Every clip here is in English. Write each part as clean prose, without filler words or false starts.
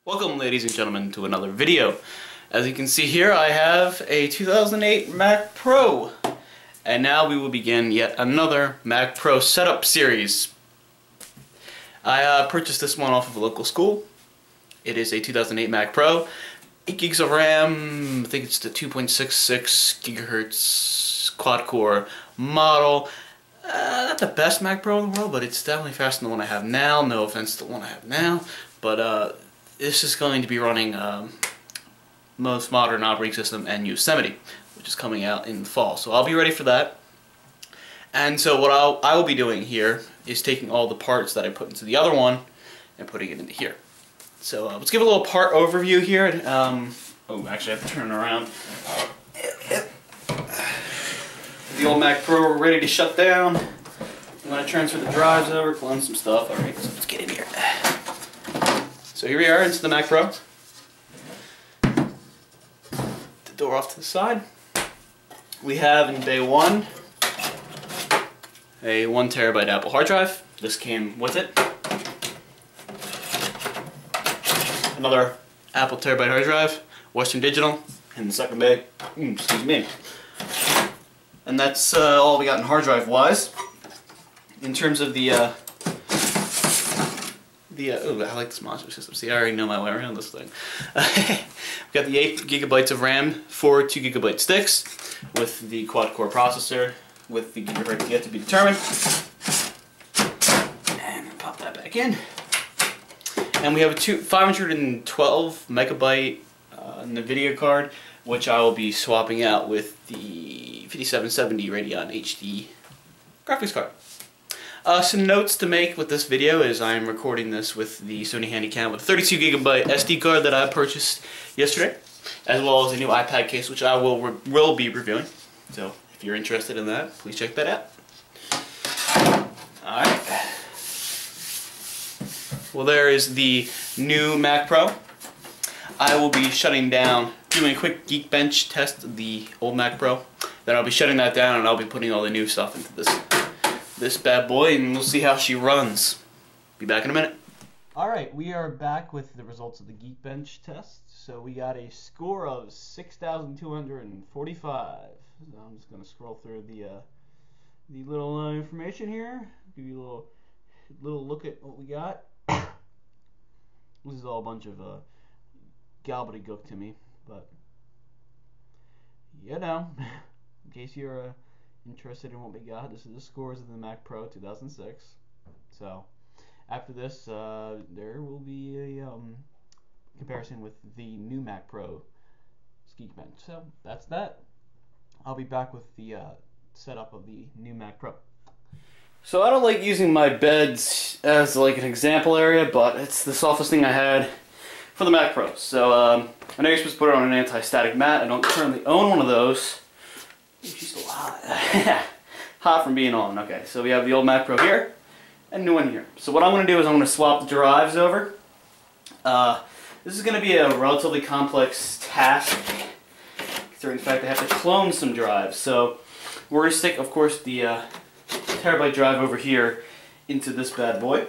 Welcome, ladies and gentlemen, to another video. As you can see here, I have a 2008 Mac Pro, and now we will begin yet another Mac Pro setup series. I purchased this one off of a local school. It is a 2008 Mac Pro, 8 gigs of RAM. I think it's the 2.66 gigahertz quad-core model. Not the best Mac Pro in the world, but it's definitely faster than the one I have now. No offense to the one I have now, but this is going to be running most modern operating system and Yosemite, which is coming out in the fall. So I'll be ready for that. And so what I will be doing here is taking all the parts that I put into the other one and putting it into here. So let's give a little part overview here. Oh, actually I have to turn it around. The old Mac Pro ready to shut down. I'm going to transfer the drives over, clone some stuff. Alright, so let's get in here. So here we are into the Mac Pro. The door off to the side. We have in bay one a 1 terabyte Apple hard drive. This came with it. Another Apple terabyte hard drive, Western Digital, in the second bay. Excuse me. And that's all we got in hard drive wise. In terms of the oh, I like this monster system. See, I already know my way around this thing. We've got the 8 gigabytes of RAM, 4 2 gigabyte sticks, with the quad-core processor, with the gigahertz yet to be determined. And pop that back in. And we have a 512 megabyte NVIDIA card, which I will be swapping out with the 5770 Radeon HD graphics card. Some notes to make with this video is I'm recording this with the Sony Handycam with a 32 gigabyte SD card that I purchased yesterday, as well as a new iPad case, which I will be reviewing. So if you're interested in that, please check that out. Alright. Well, there is the new Mac Pro. I will be shutting down, doing a quick Geekbench test of the old Mac Pro. Then I'll be shutting that down and I'll be putting all the new stuff into this bad boy, and we'll see how she runs. Be back in a minute. Alright, we are back with the results of the Geekbench test. So we got a score of 6,245. So I'm just going to scroll through the little information here. Give you a little look at what we got. This is all a bunch of gobbledygook to me, but you know, in case you're interested in what we got, this is the scores of the Mac Pro 2006. So after this, there will be a comparison with the new Mac Pro Geekbench. So that's that. I'll be back with the setup of the new Mac Pro. So I don't like using my beds as like an example area, but it's the softest thing I had for the Mac Pro. So I know you're supposed to put it on an anti-static mat. I don't currently own one of those. She's still hot. Hot from being on. Okay, so we have the old Mac Pro here and new one here. So what I'm going to do is I'm going to swap the drives over. This is going to be a relatively complex task, considering the fact I have to clone some drives. So we're going to stick, of course, the terabyte drive over here into this bad boy.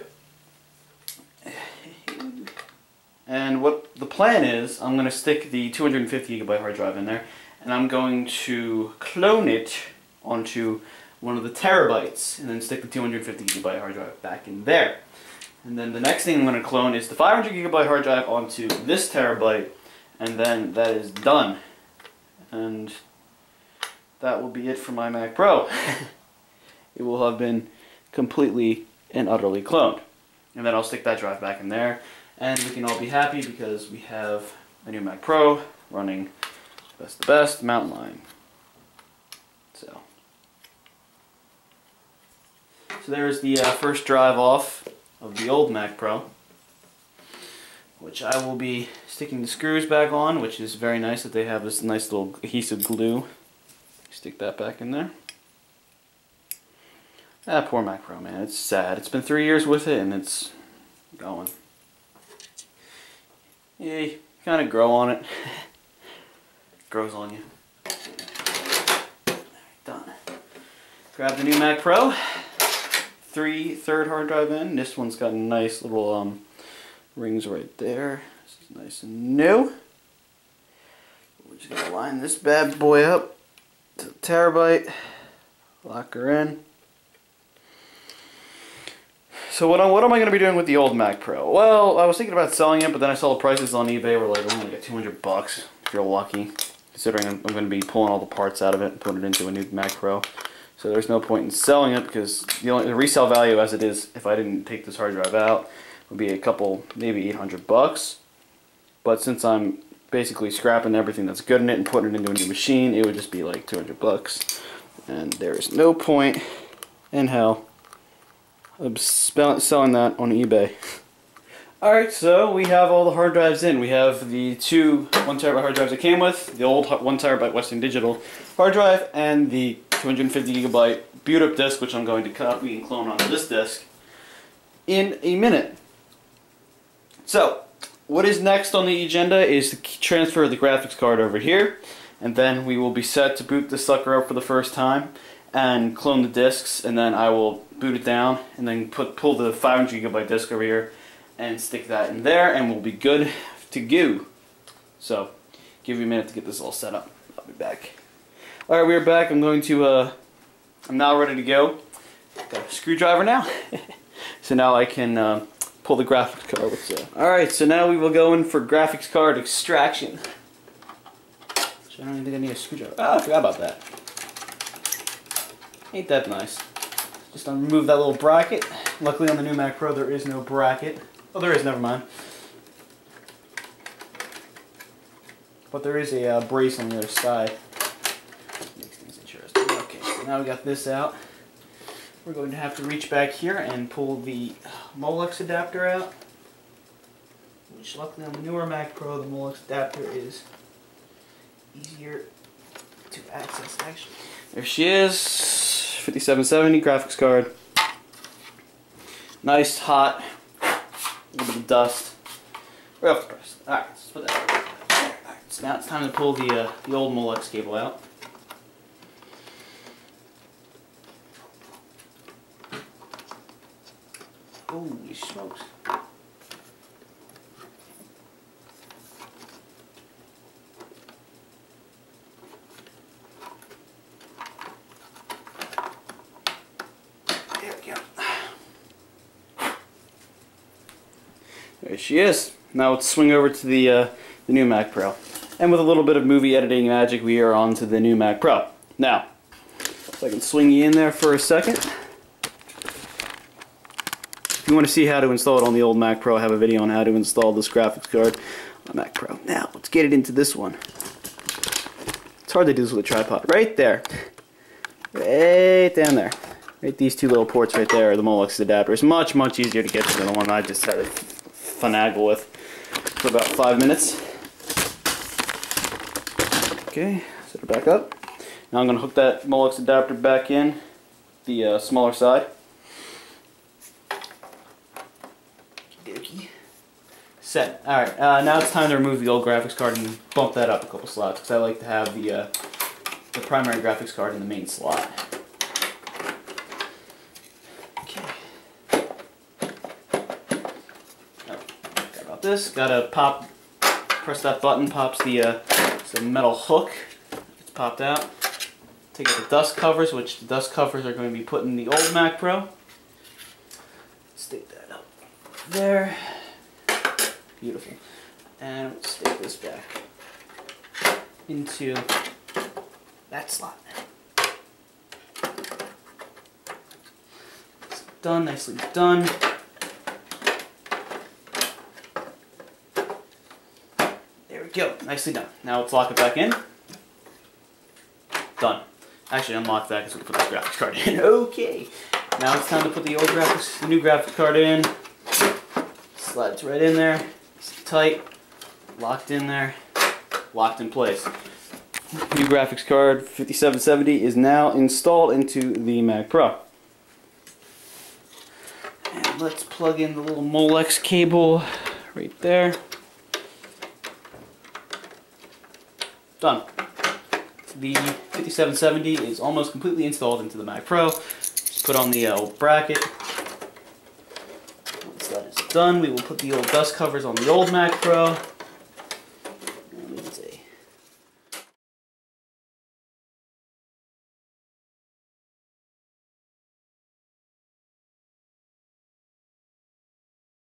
And what the plan is, I'm going to stick the 250 gigabyte hard drive in there, and I'm going to clone it onto one of the terabytes, and then stick the 250 gigabyte hard drive back in there. And then the next thing I'm going to clone is the 500 gigabyte hard drive onto this terabyte, and then that is done. And that will be it for my Mac Pro. It will have been completely and utterly cloned. And then I'll stick that drive back in there, and we can all be happy because we have a new Mac Pro running the best mountain lion. So there's the first drive off of the old Mac Pro, which I will be sticking the screws back on, which is very nice that they have this nice little adhesive glue. Stick that back in there. Ah, poor Mac Pro, man. It's sad. It's been 3 years with it, and it's going. Yeah, you kind of grow on it. Grows on you. Done. Grab the new Mac Pro. 3/3 hard drive in. This one's got nice little rings right there. This is nice and new. We're just going to line this bad boy up to the terabyte. Lock her in. So what am I going to be doing with the old Mac Pro? Well, I was thinking about selling it, but then I saw the prices on eBay were like only like $200 if you're lucky. Considering I'm going to be pulling all the parts out of it and putting it into a new Mac Pro. So there's no point in selling it because the resale value as it is, if I didn't take this hard drive out, would be a couple, maybe $800. But since I'm basically scrapping everything that's good in it and putting it into a new machine, it would just be like $200. And there is no point in hell of selling that on eBay. Alright, so we have all the hard drives in. We have the two 1TB hard drives it came with, the old 1TB Western Digital hard drive, and the 250GB boot up disk, which I'm going to copy and clone onto this disk in a minute. So, what is next on the agenda is to transfer the graphics card over here, and then we will be set to boot this sucker up for the first time and clone the disks, and then I will boot it down and then pull the 500GB disk over here and stick that in there, and we'll be good to go. So, give me a minute to get this all set up. I'll be back. Alright, we're back. I'm now ready to go. Got a screwdriver now. So now I can pull the graphics card. Alright, so now we will go in for graphics card extraction. I don't even think I need a screwdriver. Oh, I forgot about that. Ain't that nice. Just remove that little bracket. Luckily on the new Mac Pro there is no bracket. Oh, there is, never mind. But there is a brace on the other side. Makes things interesting. Okay, so now we got this out. We're going to have to reach back here and pull the Molex adapter out. Which luckily on the newer Mac Pro, the Molex adapter is easier to access actually. There she is. 5770 graphics card. Nice, hot. A little bit of dust. Right off the press. Alright, let's put that there. Alright, so now it's time to pull the old Molex cable out. Holy smokes. There we go. There she is. Now let's swing over to the new Mac Pro. And with a little bit of movie editing magic, we are on to the new Mac Pro. Now, if I can swing you in there for a second. If you want to see how to install it on the old Mac Pro, I have a video on how to install this graphics card on Mac Pro. Now, let's get it into this one. It's hard to do this with a tripod. Right there. Right down there. Right, these two little ports right there are the Molex adapter. It's much, much easier to get to than the one I just had to finagle with for about 5 minutes. Okay, set it back up. Now I'm going to hook that Molex adapter back in, the smaller side. Set. Alright, now it's time to remove the old graphics card and bump that up a couple slots because I like to have the primary graphics card in the main slot. This gotta press that button, pops the metal hook. It's popped out. Take out the dust covers, which the dust covers are going to be put in the old Mac Pro. Stick that up there. Beautiful. And let's stick this back into that slot. It's done, nicely done. Go. Nicely done. Now let's lock it back in. Done. Actually, unlock that because we can put this graphics card in. Okay. Now it's time to put the new graphics card in. Slides right in there. It's tight. Locked in there. Locked in place. New graphics card 5770 is now installed into the Mac Pro. And let's plug in the little Molex cable right there. Done. The 5770 is almost completely installed into the Mac Pro. Just put on the old bracket. Once that is done, we will put the old dust covers on the old Mac Pro.